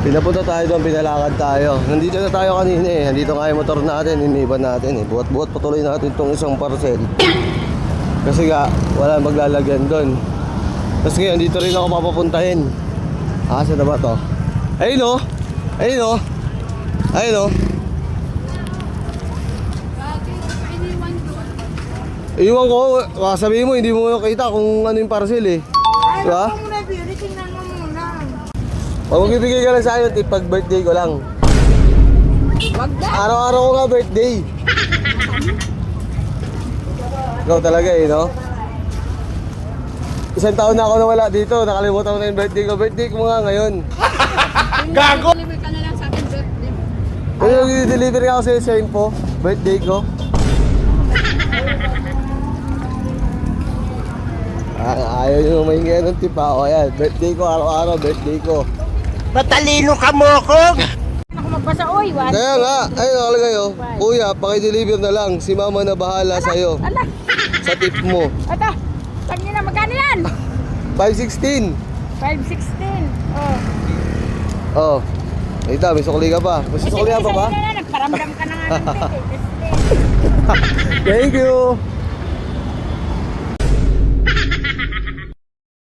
Pinapunta tayo doon, pinalakad tayo. Nandito na tayo kanina eh. Nandito nga yung motor natin, iniban natin eh. Buhat-buhat patuloy natin itong isang parcel. Kasi nga, wala maglalagyan doon. Tapos ngayon, dito rin ako papapuntahin. Saan na ba to? Ayun o! Ayun o! Ayun o! Iwan ko, sabihin mo, hindi mo nakita kung ano yung parcel eh. Diba? Pag magbibigay ka lang sa akin, tip, pag birthday ko lang. Wag na. Araw-araw ko nga birthday. Ikaw talaga eh, no? Isang taon na ako nawala dito, nakalimutan ko na yung birthday ko. Birthday ko nga ngayon. Gago! Deliver ka na lang sa akin birthday. Kaya i-deliver ako sa info, birthday ko. Ayaw nyo mahingi ng tip ha. O yan, birthday ko, araw-araw, birthday ko. Matalino ka mo ako! Ako magbasa, oy. Kaya nga, ayun ako kayo. Kuya, pakideliver na lang. Si mama na bahala sa'yo. Ala, Sa tip mo. ito. Pag nyo na, magkano yan? 516. 516. Oh. Oh. Ito, may sukli ka pa. May sukli ka pa ba? Nagparamdam ka na nga ng birthday. Thank you.